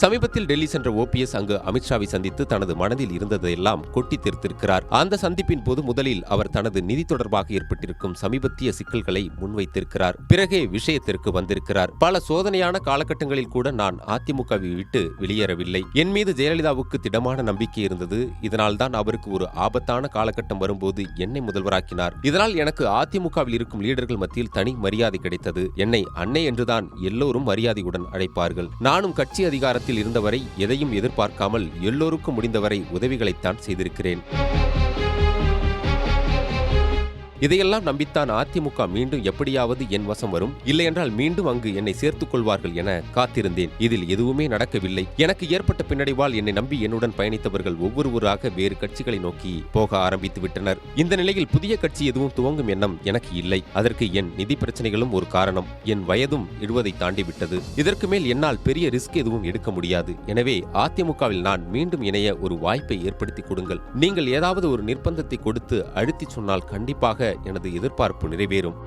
சமீபத்தில் டெல்லி சென்ற ஓபிஎஸ் அங்கு அமித்ஷாவை சந்தித்து தனது மனதில் இருந்ததையெல்லாம் கொட்டி தீர்த்திருக்கிறார். அந்த சந்திப்பின் போது முதலில் அவர் தனது நிதி தொடர்பாக ஏற்பட்டிருக்கும் சமீபத்திய சிக்கல்களை முன்வைத்திருக்கிறார். பிறகே விஷயத்திற்கு வந்திருக்கிறார். பல சோதனையான காலகட்டங்களில் கூட நான் அதிமுகவை விட்டு வெளியேறவில்லை. என் மீது ஜெயலலிதாவுக்கு திடமான நம்பிக்கை இருந்தது. இதனால்தான் அவருக்கு ஒரு ஆபத்தான காலகட்டம் வரும்போது என்னை முதல்வராக்கினார். இதனால் எனக்கு அதிமுகவில் இருக்கும் லீடர்கள் மத்தியில் தனி மரியாதை கிடைத்தது. என்னை அன்னை என்றுதான் எல்லோரும் மரியாதையுடன் அழைப்பார்கள். நானும் கட்சி அதிகாரத்தில் இருந்தவரை எதையும் எதிர்பார்க்காமல் எல்லோருக்கும் முடிந்தவரை உதவிகளைத்தான் செய்திருக்கிறேன். இதையெல்லாம் நம்பித்தான் அதிமுக மீண்டும் எப்படியாவது என் வசம் வரும், இல்லையென்றால் மீண்டும் அங்கு என்னை சேர்த்துக் கொள்வார்கள் என காத்திருந்தேன். இதில் எதுவுமே நடக்கவில்லை. எனக்கு ஏற்பட்ட பின்னடைவால் என்னை நம்பி என்னுடன் பயணித்தவர்கள் ஒவ்வொருவராக வேறு கட்சிகளை நோக்கி போக ஆரம்பித்து விட்டனர். இந்த நிலையில் புதிய கட்சி எதுவும் துவங்கும் எண்ணம் எனக்கு இல்லை. அதற்கு என் நிதி பிரச்சனைகளும் ஒரு காரணம். என் வயதும் 70 தாண்டி விட்டது. இதற்கு மேல் என்னால் பெரிய ரிஸ்க் எதுவும் எடுக்க முடியாது. எனவே அதிமுகவில் நான் மீண்டும் இணைய ஒரு வாய்ப்பை ஏற்படுத்தி கொடுங்கள். நீங்கள் ஏதாவது ஒரு நிர்பந்தத்தை கொடுத்து அழுத்தி சொன்னால் கண்டிப்பாக எனது எதிர்பார்ப்பு நிறைவேறும்.